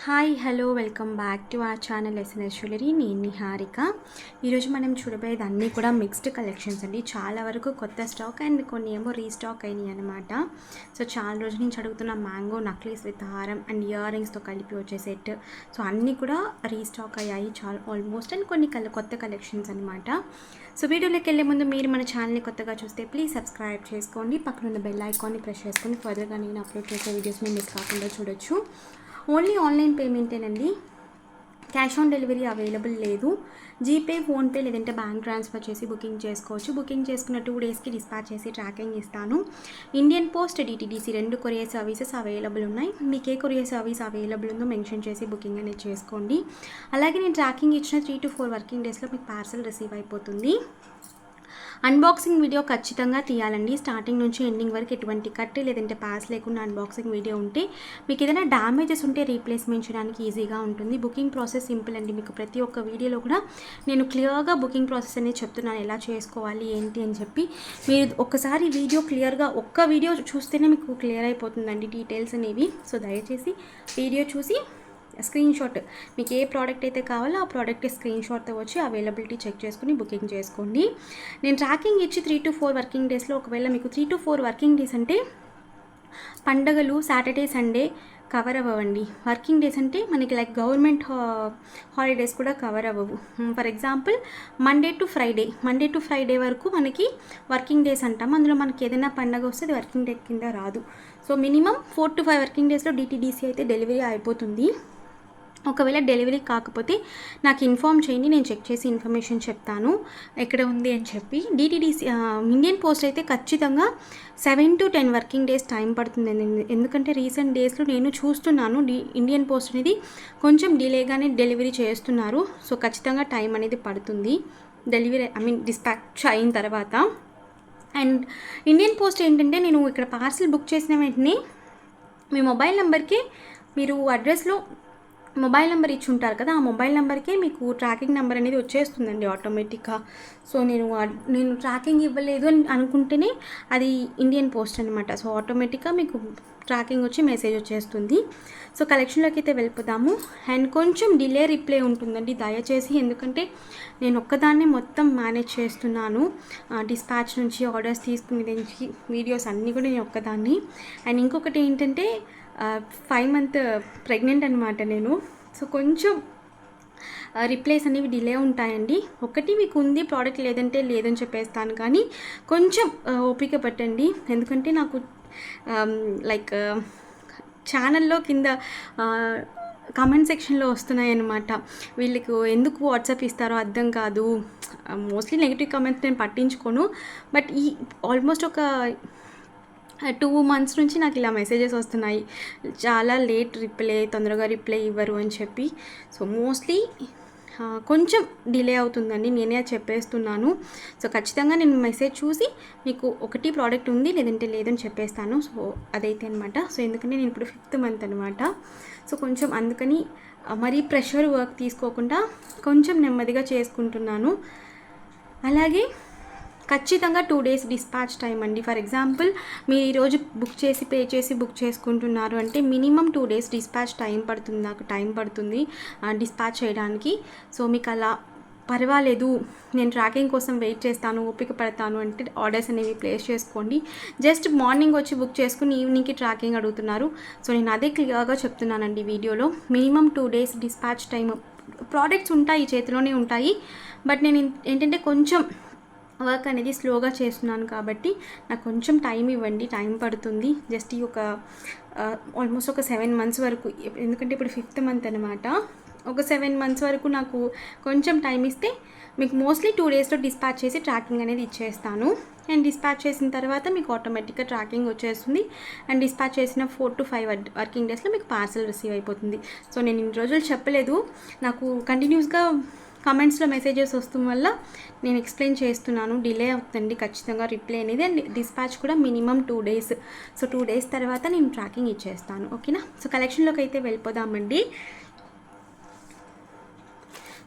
Hi hello welcome back to our channel SNS jewellery. నేను నిహారిక. ఈరోజు మనం చూడబోయేది అన్నీ కూడా మిక్స్డ్ కలెక్షన్స్ అండి. చాలా వరకు కొత్త స్టాక్ అండ్ కొన్ని ఏమో రీస్టాక్ అయినాయి అనమాట. సో చాలా రోజుల నుంచి అడుగుతున్న మ్యాంగో నక్లీస్ విత్ హారం అండ్ ఇయర్ రింగ్స్తో కలిపి వచ్చే సెట్. సో అన్నీ కూడా రీస్టాక్ అయ్యాయి చాలా ఆల్మోస్ట్, అండ్ కొన్ని కొత్త కలెక్షన్స్ అనమాట. సో వీడియోలోకి వెళ్ళే ముందు మీరు మన ఛానల్ని కొత్తగా చూస్తే ప్లీజ్ సబ్స్క్రైబ్ చేసుకోండి. పక్కన ఉన్న బెల్ ఐకాన్ని ప్రెస్ చేసుకొని ఫర్దర్గా నేను అప్లోడ్ చేసే వీడియోస్ని మిస్ కాకుండా చూడొచ్చు. ఓన్లీ ఆన్లైన్ పేమెంటేనండి. క్యాష్ ఆన్ డెలివరీ అవైలబుల్ లేదు. జీపే, ఫోన్పే లేదంటే బ్యాంక్ ట్రాన్స్ఫర్ చేసి బుకింగ్ చేసుకోవచ్చు. బుకింగ్ చేసుకున్న 2 డేస్కి డిస్పాచ్ చేసి ట్రాకింగ్ ఇస్తాను. Indian post, DTDC 2 courier services available ఉన్నాయి. మీకు ఏ కొరియర్ సర్వీస్ అవైలబుల్ ఉందో మెన్షన్ చేసి బుకింగ్ అనేది చేసుకోండి. అలాగే నేను ట్రాకింగ్ ఇచ్చిన 3 to 4 వర్కింగ్ డేస్లో మీకు పార్సల్ రిసీవ్ అయిపోతుంది. అన్బాక్సింగ్ వీడియో ఖచ్చితంగా తీయాలండి. స్టార్టింగ్ నుంచి ఎండింగ్ వరకు ఎటువంటి కట్ లేదంటే పాస్ లేకుండా అన్బాక్సింగ్ వీడియో ఉంటే మీకు ఏదైనా డ్యామేజెస్ ఉంటే రీప్లేస్మెంట్ చేయడానికి ఈజీగా ఉంటుంది. బుకింగ్ ప్రాసెస్ సింపుల్ అండి. మీకు ప్రతి ఒక్క వీడియోలో కూడా నేను క్లియర్గా బుకింగ్ ప్రాసెస్ అనేది చెప్తున్నాను, ఎలా చేసుకోవాలి ఏంటి అని చెప్పి. మీరు ఒక్కసారి వీడియో క్లియర్గా ఒక్క వీడియో చూస్తేనే మీకు క్లియర్ అయిపోతుందండి డీటెయిల్స్ అనేవి. సో దయచేసి వీడియో చూసి స్క్రీన్ షాట్, మీకు ఏ ప్రోడక్ట్ అయితే కావాలో ఆ ప్రోడక్ట్ స్క్రీన్ షాట్తో వచ్చి అవైలబిలిటీ చెక్ చేసుకుని బుకింగ్ చేసుకోండి. నేను ట్రాకింగ్ ఇచ్చి 3 to 4 వర్కింగ్ డేస్లో, ఒకవేళ మీకు 3 to 4 వర్కింగ్ డేస్ అంటే పండగలు, సాటర్డే, సండే కవర్ అవ్వండి. వర్కింగ్ డేస్ అంటే మనకి లైక్ గవర్నమెంట్ హాలిడేస్ కూడా కవర్ అవ్వవు. For example Monday to Friday వరకు మనకి వర్కింగ్ డేస్ అంటాం. అందులో మనకి ఏదైనా పండగ వస్తే అది వర్కింగ్ డే కింద రాదు. సో మినిమం 4 to 5 వర్కింగ్ డేస్లో డిటీడీసీ అయితే డెలివరీ అయిపోతుంది. ఒకవేళ డెలివరీ కాకపోతే నాకు ఇన్ఫామ్ చేయండి, నేను చెక్ చేసి ఇన్ఫర్మేషన్ చెప్తాను ఎక్కడ ఉంది అని చెప్పి. డిటీడీసీ ఇండియన్ పోస్ట్ అయితే ఖచ్చితంగా 7 to 10 వర్కింగ్ డేస్ టైం పడుతుంది. ఎందుకంటే రీసెంట్ డేస్లో నేను చూస్తున్నాను ఇండియన్ పోస్ట్ అనేది కొంచెం డిలేగానే డెలివరీ చేస్తున్నారు. సో ఖచ్చితంగా టైం అనేది పడుతుంది డెలివరీ డిస్పాచ్ అయిన తర్వాత. అండ్ ఇండియన్ పోస్ట్ ఏంటంటే, నేను ఇక్కడ పార్సిల్ బుక్ చేసిన వెంటనే మీ మొబైల్ నెంబర్కి మీరు అడ్రస్లో మొబైల్ నెంబర్ ఇచ్చి ఉంటారు కదా, ఆ మొబైల్ నెంబర్కే మీకు ట్రాకింగ్ నెంబర్ అనేది వచ్చేస్తుందండి ఆటోమేటిక్గా. సో నేను ట్రాకింగ్ ఇవ్వలేదు అని అనుకుంటేనే అది ఇండియన్ పోస్ట్ అనమాట. సో ఆటోమేటిక్గా మీకు ట్రాకింగ్ వచ్చి మెసేజ్ వచ్చేస్తుంది. సో కలెక్షన్లోకి అయితే వెళ్ళిపోదాము. అండ్ కొంచెం డిలే రిప్లై ఉంటుందండి దయచేసి, ఎందుకంటే నేను ఒక్కదాన్నే మొత్తం మేనేజ్ చేస్తున్నాను. డిస్పాచ్ నుంచి ఆర్డర్స్ తీసుకునే నుంచి వీడియోస్ అన్నీ కూడా నేను ఒక్కదాన్ని. అండ్ ఇంకొకటి ఏంటంటే 5 month ప్రెగ్నెంట్ అనమాట నేను. సో కొంచెం రిప్లైస్ అనేవి డిలే ఉంటాయండి. ఒకటి మీకు ఉంది ప్రోడక్ట్ లేదంటే లేదని చెప్పేస్తాను, కానీ కొంచెం ఓపిక పట్టండి. ఎందుకంటే నాకు లైక్ ఛానల్లో కింద కామెంట్ సెక్షన్లో వస్తున్నాయి అన్నమాట, వీళ్ళకు ఎందుకు వాట్సాప్ ఇస్తారో అర్థం కాదు. మోస్ట్లీ నెగిటివ్ కామెంట్స్ నేను పట్టించుకోను, బట్ ఈ ఆల్మోస్ట్ ఒక 2 months నుంచి నాకు ఇలా మెసేజెస్ వస్తున్నాయి, చాలా లేట్ రిప్లై, తొందరగా రిప్లై ఇవ్వరు అని చెప్పి. సో మోస్ట్లీ కొంచెం డిలే అవుతుందండి, నేనే చెప్పేస్తున్నాను. సో ఖచ్చితంగా నేను మెసేజ్ చూసి మీకు ఒకటి ప్రోడక్ట్ ఉంది లేదంటే లేదని చెప్పేస్తాను. సో అదైతే అనమాట. సో ఎందుకంటే నేను ఇప్పుడు 5th month అనమాట. సో కొంచెం అందుకని మరీ ప్రెషర్ వర్క్ తీసుకోకుండా కొంచెం నెమ్మదిగా చేసుకుంటున్నాను. అలాగే ఖచ్చితంగా 2 days డిస్పాచ్ టైం అండి. ఫర్ ఎగ్జాంపుల్ మీరు ఈరోజు బుక్ చేసి పే చేసి బుక్ చేసుకుంటున్నారు అంటే మినిమం 2 days డిస్పాచ్ టైం పడుతుంది, నాకు టైం పడుతుంది డిస్పాచ్ చేయడానికి. సో మీకు అలా పర్వాలేదు, నేను ట్రాకింగ్ కోసం వెయిట్ చేస్తాను, ఓపిక పడతాను అంటే ఆర్డర్స్ అనేవి ప్లేస్ చేసుకోండి. జస్ట్ మార్నింగ్ వచ్చి బుక్ చేసుకుని ఈవినింగ్కి ట్రాకింగ్ అడుగుతున్నారు. సో నేను అదే క్లియర్గా చెప్తున్నానండి వీడియోలో. Minimum 2 days dispatch time. Products ఉంటాయి, చేతిలోనే ఉంటాయి, బట్ నేను ఏంటంటే కొంచెం వర్క్ అనేది స్లోగా చేస్తున్నాను కాబట్టి నాకు కొంచెం టైం ఇవ్వండి, టైం పడుతుంది. జస్ట్ ఈ ఒక ఆల్మోస్ట్ ఒక 7 months వరకు, ఎందుకంటే ఇప్పుడు 5th month అనమాట. ఒక 7 months వరకు నాకు కొంచెం టైం ఇస్తే మీకు మోస్ట్లీ 2 daysలో డిస్పాచ్ చేసి ట్రాకింగ్ అనేది ఇచ్చేస్తాను. అండ్ డిస్పాచ్ చేసిన తర్వాత మీకు ఆటోమేటిక్గా ట్రాకింగ్ వచ్చేస్తుంది. అండ్ డిస్పాచ్ చేసిన 4 to 5 వర్కింగ్ డేస్లో మీకు పార్సల్ రిసీవ్ అయిపోతుంది. సో నేను ఇన్ని రోజులు చెప్పలేదు, నాకు కంటిన్యూస్గా కామెంట్స్లో మెసేజెస్ వస్తున్న వల్ల నేను ఎక్స్ప్లెయిన్ చేస్తున్నాను. డిలే అవుతుంది ఖచ్చితంగా రిప్లై అనేది. అండ్ డిస్పాచ్ కూడా మినిమం 2 days. సో 2 days తర్వాత నేను ట్రాకింగ్ ఇచ్చేస్తాను, ఓకేనా. సో కలెక్షన్లోకి అయితే వెళ్ళిపోదామండి.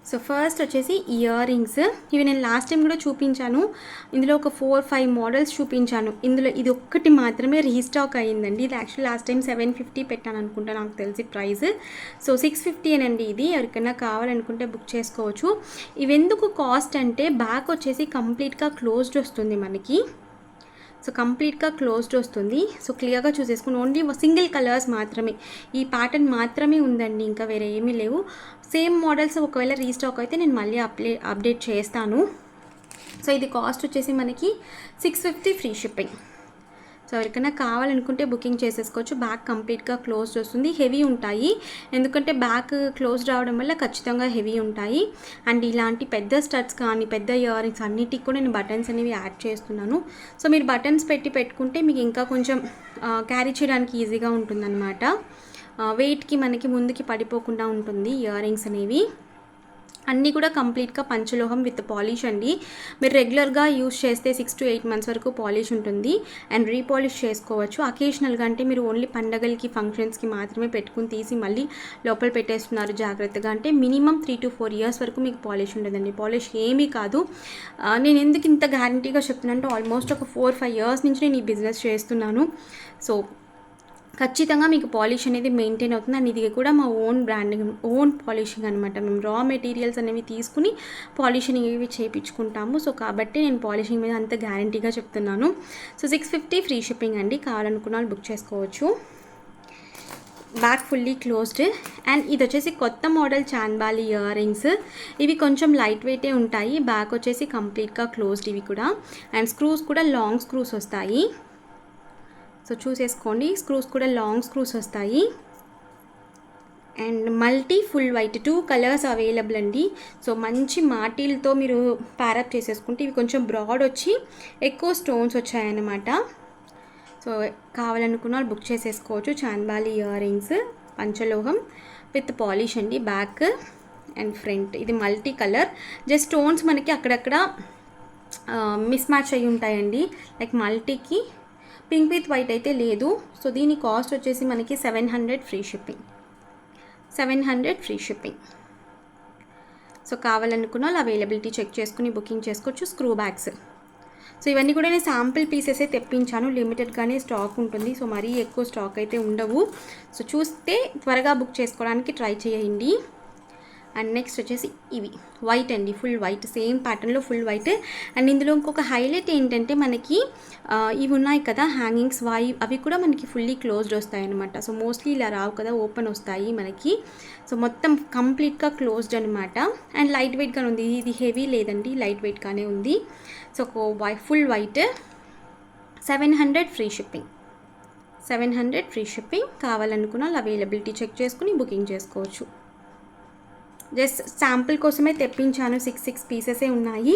సో ఫస్ట్ వచ్చేసి ఇయర్ రింగ్స్. ఇవి నేను లాస్ట్ టైం కూడా చూపించాను. ఇందులో ఒక 4-5 మోడల్స్ చూపించాను. ఇందులో ఇది ఒక్కటి మాత్రమే రీస్టాక్ అయ్యిందండి. ఇది యాక్చువల్లీ లాస్ట్ టైం 750 పెట్టాను అనుకుంటా, నాకు తెలిసి ప్రైస్. సో 650 అనండి ఇది. ఎవరికైనా కావాలనుకుంటే బుక్ చేసుకోవచ్చు. ఇవి ఎందుకు కాస్ట్ అంటే బ్యాక్ వచ్చేసి కంప్లీట్గా క్లోజ్డ్ వస్తుంది మనకి. సో కంప్లీట్గా క్లోజ్డ్ వస్తుంది. సో క్లియర్గా చూసేసుకుని ఓన్లీ సింగిల్ కలర్స్ మాత్రమే, ఈ ప్యాటర్న్ మాత్రమే ఉందండి, ఇంకా వేరే ఏమీ లేవు. సేమ్ మోడల్స్ ఒకవేళ రీస్టాక్ అయితే నేను మళ్ళీ అప్డేట్ చేస్తాను. సో ఇది కాస్ట్ వచ్చేసి మనకి 650 ఫ్రీ షిప్పింగ్. సో ఎవరికైనా కావాలనుకుంటే బుకింగ్ చేసేసుకోవచ్చు. బ్యాక్ కంప్లీట్గా క్లోజ్డ్ వస్తుంది. హెవీ ఉంటాయి, ఎందుకంటే బ్యాక్ క్లోజ్డ్ రావడం వల్ల ఖచ్చితంగా హెవీ ఉంటాయి. అండ్ ఇలాంటి పెద్ద స్టడ్స్ కానీ పెద్ద ఇయర్ రింగ్స్ అన్నిటికి కూడా నేను బటన్స్ అనేవి యాడ్ చేస్తున్నాను. సో మీరు బటన్స్ పెట్టుకుంటే మీకు ఇంకా కొంచెం క్యారీ చేయడానికి ఈజీగా ఉంటుందన్నమాట. వెయిట్కి మనకి ముందుకి పడిపోకుండా ఉంటుంది ఇయర్ రింగ్స్ అనేవి. అన్నీ కూడా కంప్లీట్గా పంచలోహం విత్ పాలిష్ అండి. మీరు రెగ్యులర్గా యూస్ చేస్తే 6 to 8 months వరకు పాలిష్ ఉంటుంది. అండ్ రీపాలిష్ చేసుకోవచ్చు. అకేషనల్గా అంటే మీరు ఓన్లీ పండగలకి ఫంక్షన్స్కి మాత్రమే పెట్టుకుని తీసి మళ్ళీ లోపల పెట్టేస్తున్నారు జాగ్రత్తగా అంటే మినిమం 3 to 4 years వరకు మీకు పాలిష్ ఉంటుందండి. పాలిష్ ఏమీ కాదు. నేను ఎందుకు ఇంత గ్యారంటీగా చెప్తున్నాను అంటే ఆల్మోస్ట్ ఒక 4-5 years నుంచి నేను ఈ బిజినెస్ చేస్తున్నాను. సో ఖచ్చితంగా మీకు పాలిష్ అనేది మెయింటైన్ అవుతుంది. అండ్ ఇది కూడా మా ఓన్ బ్రాండింగ్, ఓన్ పాలిషింగ్ అనమాట. మేము రా మెటీరియల్స్ అనేవి తీసుకుని పాలిషింగ్ ఇవి చేయించుకుంటాము. సో కాబట్టి నేను పాలిషింగ్ మీద అంత గ్యారంటీగా చెప్తున్నాను. సో 650 ఫ్రీ షిప్పింగ్ అండి. కావాలనుకున్న వాళ్ళు బుక్ చేసుకోవచ్చు. Back fully closed. అండ్ ఇది వచ్చేసి కొత్త మోడల్ చాన్బాలి ఇయర్ రింగ్స్. ఇవి కొంచెం లైట్ వెయిటే ఉంటాయి. బ్యాక్ వచ్చేసి కంప్లీట్గా క్లోజ్డ్ ఇవి కూడా. అండ్ స్క్రూస్ కూడా లాంగ్ స్క్రూస్ వస్తాయి. సో చూసేసుకోండి, స్క్రూస్ కూడా లాంగ్ స్క్రూస్ వస్తాయి. And multi full white 2 colours available అండి. సో మంచి మాటీలతో మీరు ప్యారప్ చేసేసుకుంటే ఇవి కొంచెం బ్రాడ్ వచ్చి ఎక్కువ స్టోన్స్ వచ్చాయన్నమాట. సో కావాలనుకున్న వాళ్ళు బుక్ చేసేసుకోవచ్చు. చాన్బాలి ఇయర్ రింగ్స్ పంచలోహం విత్ పాలిష్ అండి. బ్యాక్ అండ్ ఫ్రంట్ ఇది మల్టీ కలర్. జస్ట్ స్టోన్స్ మనకి అక్కడక్కడ మిస్ మ్యాచ్ అయ్యి ఉంటాయండి. లైక్ మల్టీకి పింక్ విత్ వైట్ అయితే లేదు. సో దీని కాస్ట్ వచ్చేసి మనకి 700 free shipping. 700 free shipping. So కావాలనుకున్న వాళ్ళు అవైలబిలిటీ చెక్ చేసుకుని బుకింగ్ చేసుకోవచ్చు. Screw backs. సో ఇవన్నీ కూడా నేను శాంపిల్ పీసెసే తెప్పించాను. లిమిటెడ్గానే స్టాక్ ఉంటుంది. సో మరీ ఎక్కువ స్టాక్ అయితే ఉండవు. సో చూస్తే త్వరగా బుక్ చేసుకోవడానికి ట్రై చేయండి. అండ్ నెక్స్ట్ వచ్చేసి ఇవి వైట్ అండి, ఫుల్ వైట్, సేమ్ ప్యాటర్న్లో ఫుల్ వైట్. అండ్ ఇందులో ఇంకొక హైలైట్ ఏంటంటే మనకి ఇవి ఉన్నాయి కదా హ్యాంగింగ్స్, అవి కూడా మనకి ఫుల్లీ క్లోజ్డ్ వస్తాయి అనమాట. సో మోస్ట్లీ ఇలా రావు కదా, ఓపెన్ వస్తాయి మనకి. సో మొత్తం కంప్లీట్గా క్లోజ్డ్ అనమాట. అండ్ లైట్ వెయిట్గానే ఉంది. ఇది హెవీ లేదండి, లైట్ వెయిట్గానే ఉంది. So full white. 700 free shipping. 700 free shipping. కావాలనుకున్న వాళ్ళు అవైలబిలిటీ చెక్ చేసుకుని బుకింగ్ చేసుకోవచ్చు. జస్ట్ శాంపుల్ కోసమే తెప్పించాను. 6 పీసెసే ఉన్నాయి.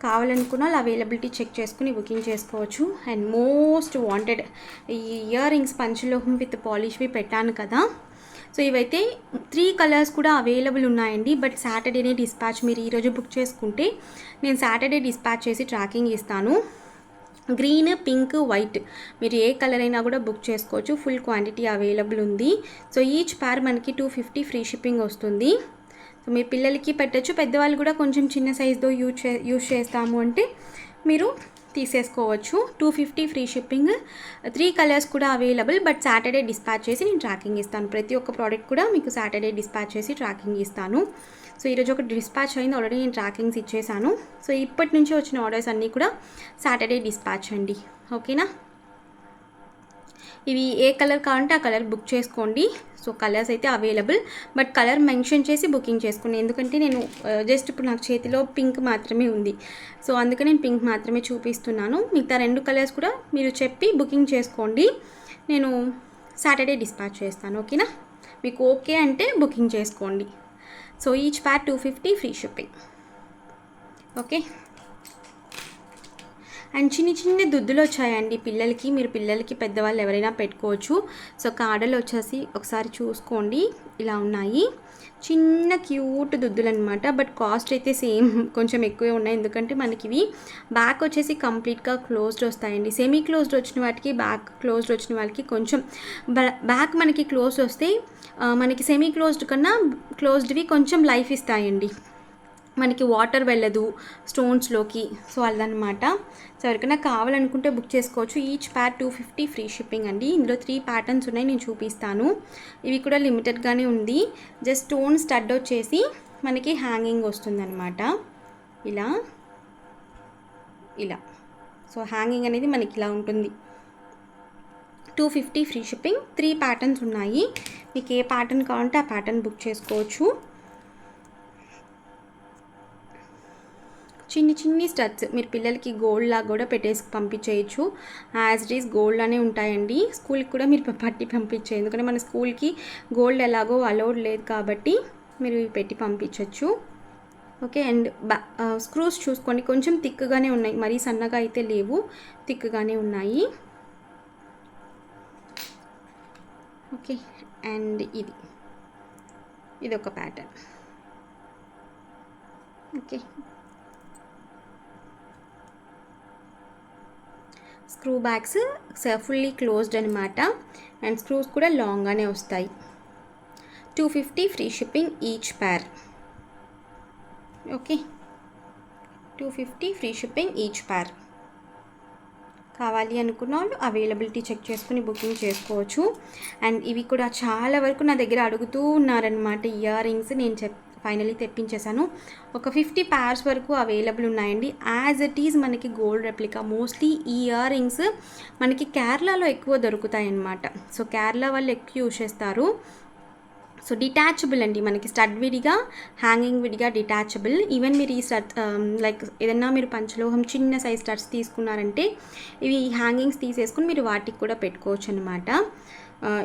కావాలనుకున్న వాళ్ళు అవైలబిలిటీ చెక్ చేసుకుని బుకింగ్ చేసుకోవచ్చు. అండ్ మోస్ట్ వాంటెడ్ ఈ ఇయర్ రింగ్స్ పంచలోహం విత్ పాలిష్వి పెట్టాను కదా. సో ఇవైతే 3 కలర్స్ కూడా అవైలబుల్ ఉన్నాయండి. బట్ సాటర్డేనే డిస్పాచ్. మీరు ఈరోజు బుక్ చేసుకుంటే నేను సాటర్డే డిస్పాచ్ చేసి ట్రాకింగ్ ఇస్తాను. గ్రీన్, పింక్, వైట్ మీరు ఏ కలర్ అయినా కూడా బుక్ చేసుకోవచ్చు. ఫుల్ క్వాంటిటీ అవైలబుల్ ఉంది. సో ఈచ్ పేర్ మనకి 250 ఫ్రీ షిప్పింగ్ వస్తుంది. సో మీ పిల్లలకి పెట్టచ్చు. పెద్దవాళ్ళు కూడా కొంచెం చిన్న సైజ్తో యూజ్ చేస్తాము అంటే మీరు తీసేసుకోవచ్చు. 250 ఫ్రీ షిప్పింగ్. 3 కలర్స్ కూడా అవైలబుల్. బట్ సాటర్డే డిస్పాచ్ చేసి నేను ట్రాకింగ్ ఇస్తాను. ప్రతి ఒక్క ప్రోడక్ట్ కూడా మీకు సాటర్డే డిస్పాచ్ చేసి ట్రాకింగ్ ఇస్తాను. సో ఈరోజు ఒక డిస్పాచ్ అయింది, ఆల్రెడీ నేను ట్రాకింగ్స్ ఇచ్చేసాను. సో ఇప్పటి నుంచి వచ్చిన ఆర్డర్స్ అన్నీ కూడా సాటర్డే డిస్పాచ్ అండి. ఓకేనా. ఇవి ఏ కలర్ కావాలంటే ఆ కలర్ బుక్ చేసుకోండి. సో కలర్స్ అయితే అవైలబుల్. బట్ కలర్ మెన్షన్ చేసి బుకింగ్ చేసుకోండి. ఎందుకంటే నేను జస్ట్ ఇప్పుడు నాకు చేతిలో పింక్ మాత్రమే ఉంది. సో అందుకని నేను పింక్ మాత్రమే చూపిస్తున్నాను. మిగతా 2 కలర్స్ కూడా మీరు చెప్పి బుకింగ్ చేసుకోండి. నేను సాటర్డే డిస్పాచ్ చేస్తాను. ఓకేనా. మీకు ఓకే అంటే బుకింగ్ చేసుకోండి. So each pair 250 free shipping. Okay. And చిన్న దుద్దులు వచ్చాయండి పిల్లలకి. మీరు పిల్లలకి పెద్దవాళ్ళు ఎవరైనా పెట్టుకోవచ్చు. సో కాడలు వచ్చేసి ఒకసారి చూసుకోండి, ఇలా ఉన్నాయి. చిన్న క్యూట్ దుద్దులు అనమాట. బట్ కాస్ట్ అయితే సేమ్, కొంచెం ఎక్కువే ఉన్నాయి. ఎందుకంటే మనకి ఇవి బ్యాక్ వచ్చేసి కంప్లీట్గా క్లోజ్డ్ వస్తాయండి. సెమీ క్లోజ్డ్ వచ్చిన వాటికి బ్యాక్ క్లోజ్డ్ వచ్చిన వాళ్ళకి కొంచెం బ్యాక్ మనకి క్లోజ్డ్ వస్తే మనకి సెమీ క్లోజ్డ్ కన్నా క్లోజ్డ్వి కొంచెం లైఫ్ ఇస్తాయండి. మనకి వాటర్ వెళ్ళదు స్టోన్స్లోకి. సో అదనమాట. సో ఎవరికైనా కావాలనుకుంటే బుక్ చేసుకోవచ్చు. ఈచ్ ప్యార్ 250 ఫ్రీ షిప్పింగ్ అండి. ఇందులో 3 ప్యాటర్న్స్ ఉన్నాయి, నేను చూపిస్తాను. ఇవి కూడా లిమిటెడ్గానే ఉంది. జస్ట్ స్టోన్ స్టడ్ వచ్చేసి మనకి హ్యాంగింగ్ వస్తుందన్నమాట. ఇలా ఇలా సో హ్యాంగింగ్ అనేది మనకి ఇలా ఉంటుంది. 250 ఫ్రీ షిప్పింగ్. 3 ప్యాటర్న్స్ ఉన్నాయి. మీకు ఏ ప్యాటర్న్ కావాలంటే ఆ ప్యాటర్న్ బుక్ చేసుకోవచ్చు. చిన్ని స్టడ్స్ మీరు పిల్లలకి గోల్డ్ లాగా కూడా పెట్టేసి పంపించేయచ్చు. యాజ్ ఇట్ ఈస్ గోల్డ్లానే ఉంటాయండి. స్కూల్కి కూడా మీరు పట్టి పంపించే, ఎందుకంటే మన స్కూల్కి గోల్డ్ ఎలాగో అలౌడ్ లేదు కాబట్టి మీరు పెట్టి పంపించవచ్చు. ఓకే. అండ్ స్క్రూస్ చూసుకోండి, కొంచెం థిక్గానే ఉన్నాయి, మరీ సన్నగా అయితే లేవు, థిక్గానే ఉన్నాయి. ఓకే. అండ్ ఇది ఒక pattern. Okay. Screw bags fully closed అనమాట. అండ్ స్క్రూస్ కూడా లాంగ్గానే వస్తాయి. 250 ఫ్రీ షిప్పింగ్ ఈచ్ ప్యార్. ఓకే. 250 ఫ్రీ షిప్పింగ్ ఈచ్ ప్యార్. కావాలి అనుకున్న వాళ్ళు అవైలబిలిటీ చెక్ చేసుకుని బుకింగ్ చేసుకోవచ్చు. అండ్ ఇవి కూడా చాలా వరకు నా దగ్గర అడుగుతూ ఉన్నారనమాట. ఇయర్ రింగ్స్ నేను ఫైనలీ తెప్పించేశాను. ఒక 50 ప్యార్స్ వరకు అవైలబుల్ ఉన్నాయండి. యాజ్ ఇట్ ఈజ్ మనకి గోల్డ్ రెప్లికా. మోస్ట్లీ ఈ ఇయర్ రింగ్స్ మనకి కేరళలో ఎక్కువ దొరుకుతాయి అన్నమాట. సో కేరళ వాళ్ళు ఎక్కువ యూజ్ చేస్తారు. సో డిటాచబుల్ అండి, మనకి స్టడ్ విడిగా, హ్యాంగింగ్ విడిగా డిటాచబుల్. ఈవెన్ మీరు ఈ స్టడ్ లైక్ ఏదన్నా మీరు పంచలోహం చిన్న సైజ్ స్టడ్స్ తీసుకున్నారంటే ఇవి హ్యాంగింగ్స్ తీసేసుకుని మీరు వాటికి కూడా పెట్టుకోవచ్చు అనమాట.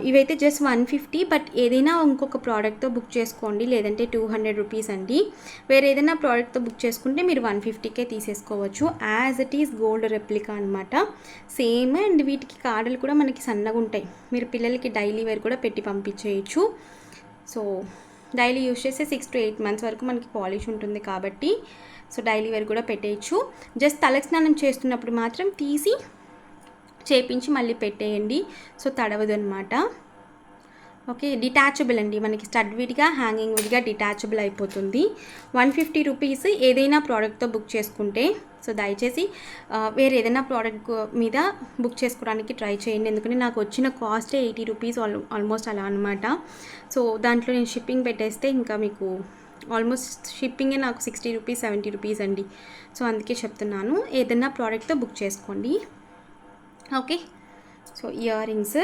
ఇవైతే జస్ట్ 150. బట్ ఏదైనా ఇంకొక ప్రోడక్ట్తో బుక్ చేసుకోండి, లేదంటే 200 రూపీస్ అండి. వేరే ఏదైనా ప్రోడక్ట్తో బుక్ చేసుకుంటే మీరు 150కే తీసేసుకోవచ్చు. As it is gold replica అనమాట, సేమ్. అండ్ వీటికి కాడలు కూడా మనకి సన్నగా ఉంటాయి. మీరు పిల్లలకి డైలీ వేర్ కూడా పెట్టి పంపించేయచ్చు. సో డైలీ యూజ్ చేస్తే 6 to 8 months వరకు మనకి పాలిష్ ఉంటుంది కాబట్టి సో డైలీ వేర్ కూడా పెట్టేయచ్చు. జస్ట్ తలకి స్నానం చేస్తున్నప్పుడు మాత్రం తీసి చేపించి మళ్ళీ పెట్టేయండి, సో తడవదు అనమాట. ఓకే. డిటాచబుల్ అండి, మనకి స్టడ్ విడిగా, హ్యాంగింగ్ విడిగా డిటాచబుల్ అయిపోతుంది. 150 రూపీస్ ఏదైనా ప్రోడక్ట్తో బుక్ చేసుకుంటే. సో దయచేసి వేరే ఏదైనా ప్రోడక్ట్ మీద బుక్ చేసుకోవడానికి ట్రై చేయండి, ఎందుకంటే నాకు వచ్చిన కాస్టే 80 రూపీస్ ఆల్మోస్ట్ అలా అనమాట. సో దాంట్లో నేను షిప్పింగ్ పెట్టేస్తే ఇంకా మీకు ఆల్మోస్ట్ షిప్పింగే నాకు 60 రూపీస్ 70 రూపీస్ అండి. సో అందుకే చెప్తున్నాను, ఏదైనా ప్రోడక్ట్తో బుక్ చేసుకోండి. Okay. So ear rings.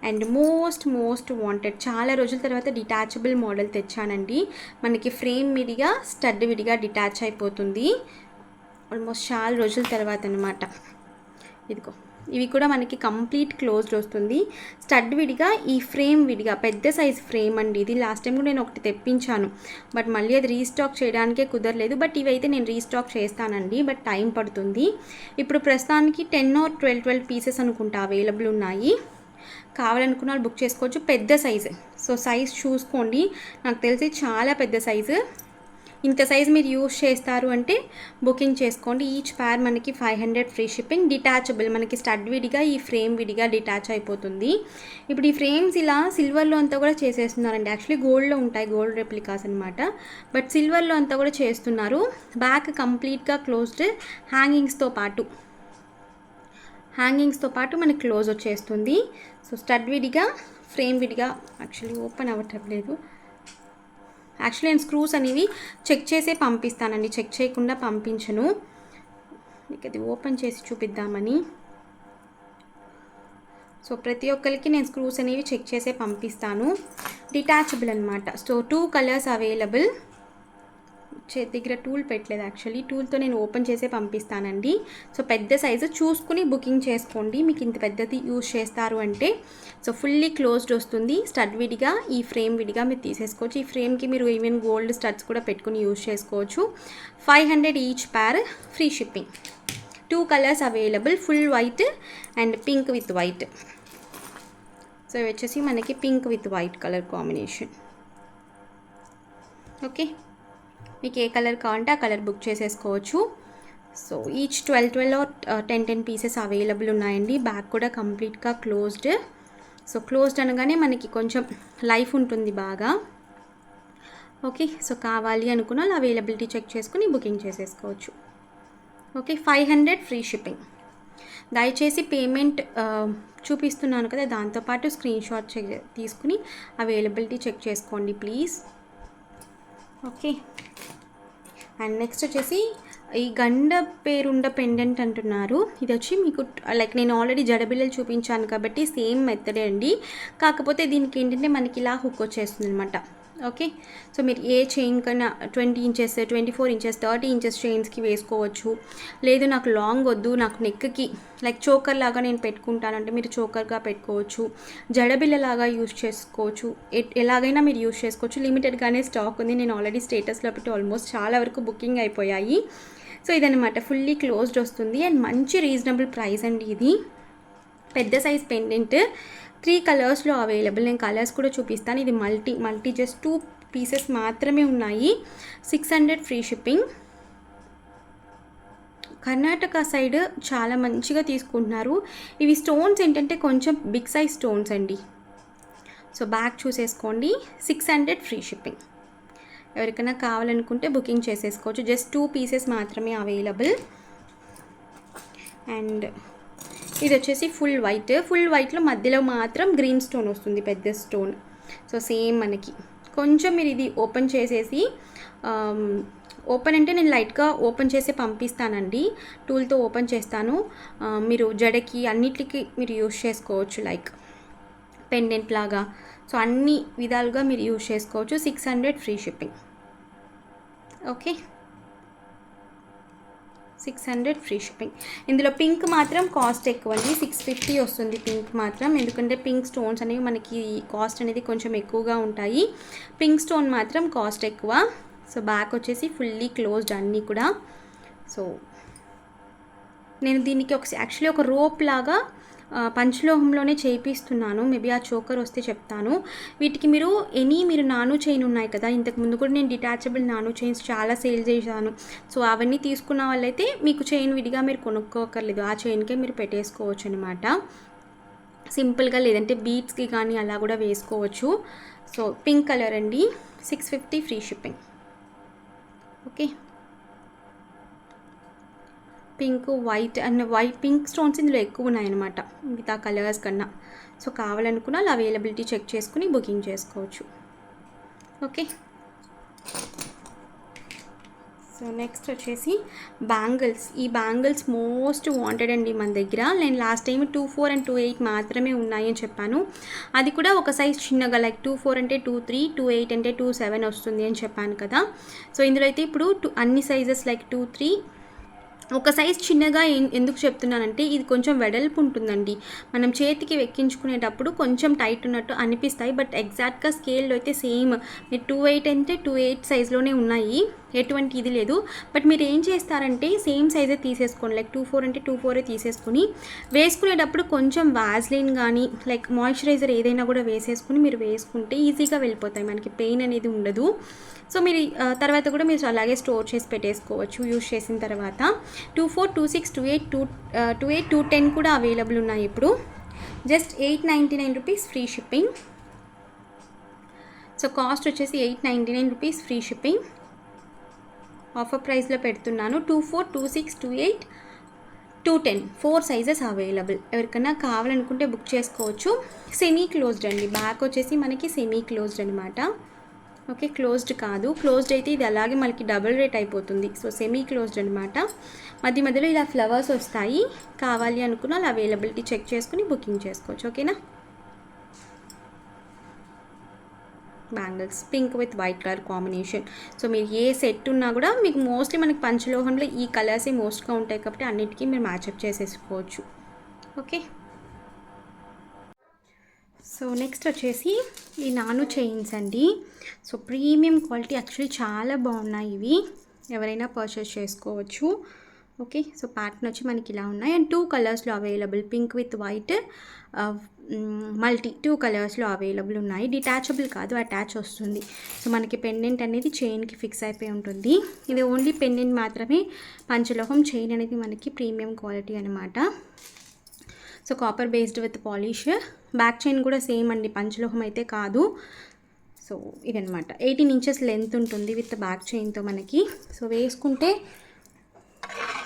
And most wanted, చాలా రోజుల తర్వాత డిటాచబుల్ మోడల్ తెచ్చానండి. మనకి ఫ్రేమ్ విడిగా, స్టడ్ విడిగా డిటాచ్ అయిపోతుంది. ఆల్మోస్ట్ చాలా రోజుల తర్వాత అనమాట. ఇదిగో ఇవి కూడా మనకి కంప్లీట్ క్లోజ్డ్ వస్తుంది. స్టడ్ విడిగా, ఈ ఫ్రేమ్ విడిగా. పెద్ద సైజ్ ఫ్రేమ్ అండి ఇది. లాస్ట్ టైం కూడా నేను ఒకటి తెప్పించాను, బట్ మళ్ళీ అది రీస్టాక్ చేయడానికే కుదరలేదు. బట్ ఇవైతే నేను రీస్టాక్ చేస్తానండి, బట్ టైం పడుతుంది. ఇప్పుడు ప్రస్తుతానికి 10 or 12 పీసెస్ అనుకుంటా అవైలబుల్ ఉన్నాయి. కావాలనుకున్న వాళ్ళు బుక్ చేసుకోవచ్చు. పెద్ద సైజు, సో సైజ్ చూసుకోండి. నాకు తెలిసి చాలా పెద్ద సైజు. ఇంత సైజ్ మీరు యూజ్ చేస్తారు అంటే బుకింగ్ చేసుకోండి. ఈచ్ ప్యార్ మనకి 500 ఫ్రీ షిప్పింగ్. డిటాచబుల్, మనకి స్టడ్ విడిగా, ఈ ఫ్రేమ్ విడిగా డిటాచ్ అయిపోతుంది. ఇప్పుడు ఈ ఫ్రేమ్స్ ఇలా సిల్వర్లో అంతా కూడా చేసేస్తున్నారండి. యాక్చువల్లీ గోల్డ్లో ఉంటాయి, గోల్డ్ రెప్లికాస్ అనమాట, బట్ సిల్వర్లో అంతా కూడా చేస్తున్నారు. బ్యాక్ కంప్లీట్గా క్లోజ్డ్, హ్యాంగింగ్స్తో పాటు మనకి క్లోజ్ వచ్చేస్తుంది. సో స్టడ్ విడిగా, ఫ్రేమ్ విడిగా. యాక్చువల్లీ ఓపెన్ అవ్వట్లేదు. యాక్చువల్లీ నేను స్క్రూస్ అనేవి చెక్ చేసే పంపిస్తానండి, చెక్ చేయకుండా పంపించను. మీకు అది ఓపెన్ చేసి చూపిద్దామని. సో ప్రతి ఒక్కరికి నేను స్క్రూస్ అనేవి చెక్ చేసే పంపిస్తాను. డిటాచబుల్ అనమాట. So 2 colours available. చేతి దగ్గర టూల్ పెట్టలేదు, యాక్చువల్లీ టూల్తో నేను ఓపెన్ చేసే పంపిస్తానండి. సో పెద్ద సైజు చూసుకుని బుకింగ్ చేసుకోండి, మీకు ఇంత పెద్దది యూజ్ చేస్తారు అంటే. సో ఫుల్లీ క్లోజ్డ్ వస్తుంది. స్టడ్ విడిగా, ఈ ఫ్రేమ్ విడిగా మీరు తీసేసుకోవచ్చు. ఈ ఫ్రేమ్కి మీరు ఈవెన్ గోల్డ్ స్టడ్స్ కూడా పెట్టుకుని యూజ్ చేసుకోవచ్చు. 500 each pair, free shipping. 2 colours available, full white and pink with white. So ఇవి వచ్చేసి మనకి pink with white colour combination. Okay. మీకు ఏ కలర్ కావాలంటే ఆ కలర్ బుక్ చేసేసుకోవచ్చు. So each 12 or 10 pieces available ఉన్నాయండి. బ్యాక్ కూడా కంప్లీట్గా క్లోజ్డ్. సో క్లోజ్డ్ అనగానే మనకి కొంచెం లైఫ్ ఉంటుంది బాగా. ఓకే, సో కావాలి అనుకున్న వాళ్ళు అవైలబిలిటీ చెక్ చేసుకుని బుకింగ్ చేసేసుకోవచ్చు. Okay, 500 free shipping. దయచేసి పేమెంట్ చూపిస్తున్నాను కదా, దాంతోపాటు స్క్రీన్ షాట్ తీసుకుని అవైలబిలిటీ చెక్ చేసుకోండి ప్లీజ్. ఓకే, అండ్ నెక్స్ట్ వచ్చేసి ఈ గండ పేరుండ పెండెంట్ అంటున్నారు. ఇది వచ్చి మీకు లైక్ నేను ఆల్రెడీ జడబిల్లలు చూపించాను కాబట్టి సేమ్ మెథడే అండి. కాకపోతే దీనికి ఏంటంటే మనకి ఇలా హుక్ వచ్చేస్తుంది అనమాట. ఓకే, సో మీరు ఏ చైన్ కన్నా 20 ఇంచెస్ 24 ఇంచెస్ 30 ఇంచెస్ చైన్స్కి వేసుకోవచ్చు. లేదు నాకు లాంగ్ వద్దు, నాకు నెక్కి లైక్ చోకర్ లాగా నేను పెట్టుకుంటానంటే మీరు చోకర్గా పెట్టుకోవచ్చు, జడబిల్లలాగా యూజ్ చేసుకోవచ్చు, ఎలాగైనా మీరు యూజ్ చేసుకోవచ్చు. లిమిటెడ్గానే స్టాక్ ఉంది, నేను ఆల్రెడీ స్టేటస్లో పెట్టి ఆల్మోస్ట్ చాలా వరకు బుకింగ్ అయిపోయాయి. సో ఇదనమాట, ఫుల్లీ క్లోజ్డ్ వస్తుంది అండ్ మంచి రీజనబుల్ ప్రైస్ అండి. ఇది పెద్ద సైజ్ పెండెంట్ 3 కలర్స్లో అవైలబుల్. నేను కలర్స్ కూడా చూపిస్తాను. ఇది మల్టీ జస్ట్ 2 పీసెస్ మాత్రమే ఉన్నాయి. 600 ఫ్రీ షిప్పింగ్. కర్ణాటక సైడ్ చాలా మంచిగా తీసుకుంటున్నారు. ఇవి స్టోన్స్ ఏంటంటే కొంచెం బిగ్ సైజ్ స్టోన్స్ అండి. సో బ్యాక్ చూసేసుకోండి. 600 ఫ్రీ షిప్పింగ్. ఎవరికైనా కావాలనుకుంటే బుకింగ్ చేసేసుకోవచ్చు. జస్ట్ 2 పీసెస్ మాత్రమే అవైలబుల్. అండ్ ఇది వచ్చేసి ఫుల్ వైట్లో మధ్యలో మాత్రం గ్రీన్ స్టోన్ వస్తుంది, పెద్ద స్టోన్. సో సేమ్ మనకి కొంచెం మీరు ఇది ఓపెన్ చేసేసి, ఓపెన్ అంటే నేను లైట్గా ఓపెన్ చేసి పంపిస్తానండి, టూల్తో ఓపెన్ చేస్తాను. మీరు జడకి అన్నిటికి మీరు యూజ్ చేసుకోవచ్చు, లైక్ పెండెంట్ లాగా. సో అన్ని విధాలుగా మీరు యూజ్ చేసుకోవచ్చు. 600 free shipping. Okay, 600 free shipping. ఇందులో పింక్ మాత్రం కాస్ట్ ఎక్కువ అండి, 650 వస్తుంది పింక్ మాత్రం. ఎందుకంటే పింక్ స్టోన్స్ అనేవి మనకి కాస్ట్ అనేది కొంచెం ఎక్కువగా ఉంటాయి. పింక్ స్టోన్ మాత్రం కాస్ట్ ఎక్కువ. సో బ్యాక్ వచ్చేసి ఫుల్లీ క్లోజ్డ్ అన్నీ కూడా. సో నేను దీనికి యాక్చువల్లీ ఒక రోప్ లాగా పంచలోహంలోనే చేపిస్తున్నాను. మేబీ ఆ చోకర్ వస్తే చెప్తాను. వీటికి మీరు నాను చైన్ ఉన్నాయి కదా, ఇంతకు ముందు కూడా నేను డిటాచబుల్ నాను చైన్స్ చాలా సేల్ చేశాను. సో అవన్నీ తీసుకున్న వాళ్ళైతే మీకు చైన్ విడిగా మీరు కొనుక్కోకర్లేదు, ఆ చైన్కే మీరు పెట్టేసుకోవచ్చు అనమాట సింపుల్గా. లేదంటే బీట్స్కి కానీ అలా కూడా వేసుకోవచ్చు. సో పింక్ కలర్ అండి, 650 free shipping. Okay, pink white pink stones ఇందులో ఎక్కువ ఉన్నాయన్నమాట మిగతా కలర్స్ కన్నా. సో కావాలనుకున్న వాళ్ళు అవైలబిలిటీ చెక్ చేసుకుని బుకింగ్ చేసుకోవచ్చు. ఓకే, సో నెక్స్ట్ వచ్చేసి బ్యాంగిల్స్. ఈ బ్యాంగిల్స్ మోస్ట్ వాంటెడ్ అండి మన దగ్గర. నేను లాస్ట్ టైం 24 and 28 మాత్రమే ఉన్నాయి అని చెప్పాను. అది కూడా ఒక సైజ్ చిన్నగా, లైక్ 24 అంటే 23, 28 అంటే 27 వస్తుంది అని చెప్పాను కదా. సో ఇందులో అయితే ఇప్పుడు అన్ని సైజెస్ లైక్ 23 ఒక సైజ్ చిన్నగా ఎందుకు చెప్తున్నానంటే ఇది కొంచెం వెడల్పు ఉంటుందండి. మనం చేతికి వెక్కించుకునేటప్పుడు కొంచెం టైట్ ఉన్నట్టు అనిపిస్తాయి, బట్ ఎగ్జాక్ట్గా స్కేల్లో అయితే సేమ్ మీరు 28 అంటే 28 సైజ్లోనే ఉన్నాయి, ఎటువంటి ఇది లేదు. బట్ మీరు ఏం చేస్తారంటే సేమ్ సైజే తీసేసుకోండి, లైక్ 24 అంటే 24 తీసేసుకుని వేసుకునేటప్పుడు కొంచెం వాజ్లిన్ కానీ లైక్ మాయిశ్చరైజర్ ఏదైనా కూడా వేసేసుకుని మీరు వేసుకుంటే ఈజీగా వెళ్ళిపోతాయి, మనకి పెయిన్ అనేది ఉండదు. సో మీరు తర్వాత కూడా మీరు అలాగే స్టోర్ చేసి పెట్టేసుకోవచ్చు యూజ్ చేసిన తర్వాత. 24, 26, 28, 28, 210 కూడా అవైలబుల్ ఉన్నాయి ఇప్పుడు. Just 899 rupees free shipping. So cost వచ్చేసి 899 రూపీస్ ఫ్రీ షిప్పింగ్. ఆఫర్ ప్రైస్లో పెడుతున్నాను. 24, 26, 28, 210 4 సైజెస్ అవైలబుల్. ఎవరికైనా కావాలనుకుంటే బుక్ చేసుకోవచ్చు. సెమీ క్లోజ్డ్ అండి, బ్యాక్ వచ్చేసి మనకి సెమీ క్లోజ్డ్ అనమాట. ఓకే, క్లోజ్డ్ కాదు, క్లోజ్డ్ అయితే ఇది అలాగే మనకి డబుల్ రేట్ అయిపోతుంది. సో సెమీ క్లోజ్డ్ అనమాట. మధ్యలో ఇలా ఫ్లవర్స్ వస్తాయి. కావాలి అనుకున్న వాళ్ళు అవైలబిలిటీ చెక్ చేసుకుని బుకింగ్ చేసుకోవచ్చు. ఓకేనా, bangles pink with white colour combination. So మీరు ఏ సెట్ ఉన్నా కూడా మీకు మోస్ట్లీ మనకి పంచలోహంలో ఈ కలర్సే మోస్ట్గా ఉంటాయి కాబట్టి అన్నిటికీ మీరు మ్యాచప్ చేసేసుకోవచ్చు. ఓకే, సో నెక్స్ట్ వచ్చేసి ఈ నాను చైన్స్ అండి. సో ప్రీమియం క్వాలిటీ, యాక్చువల్లీ చాలా బాగున్నాయి ఇవి, ఎవరైనా పర్చేస్ చేసుకోవచ్చు. ఓకే, సో ప్యాటర్న్ వచ్చి మనకి ఇలా ఉన్నాయి అండ్ 2 కలర్స్లో available, pink with white multi 2 కలర్స్లో అవైలబుల్ ఉన్నాయి. డిటాచబుల్ కాదు, అటాచ్ వస్తుంది. సో మనకి పెండెంట్ అనేది చైన్కి ఫిక్స్ అయిపోయి ఉంటుంది. ఇది ఓన్లీ పెండెంట్ మాత్రమే, పంచలోహం చైన్ అనేది మనకి ప్రీమియం క్వాలిటీ అనమాట. So copper based with polish. Back chain కూడా సేమ్ అండి, పంచలోహం అయితే కాదు. సో ఇదనమాట 18 ఇంచెస్ లెంత్ ఉంటుంది విత్ బ్యాక్ చైన్తో మనకి. సో వేసుకుంటే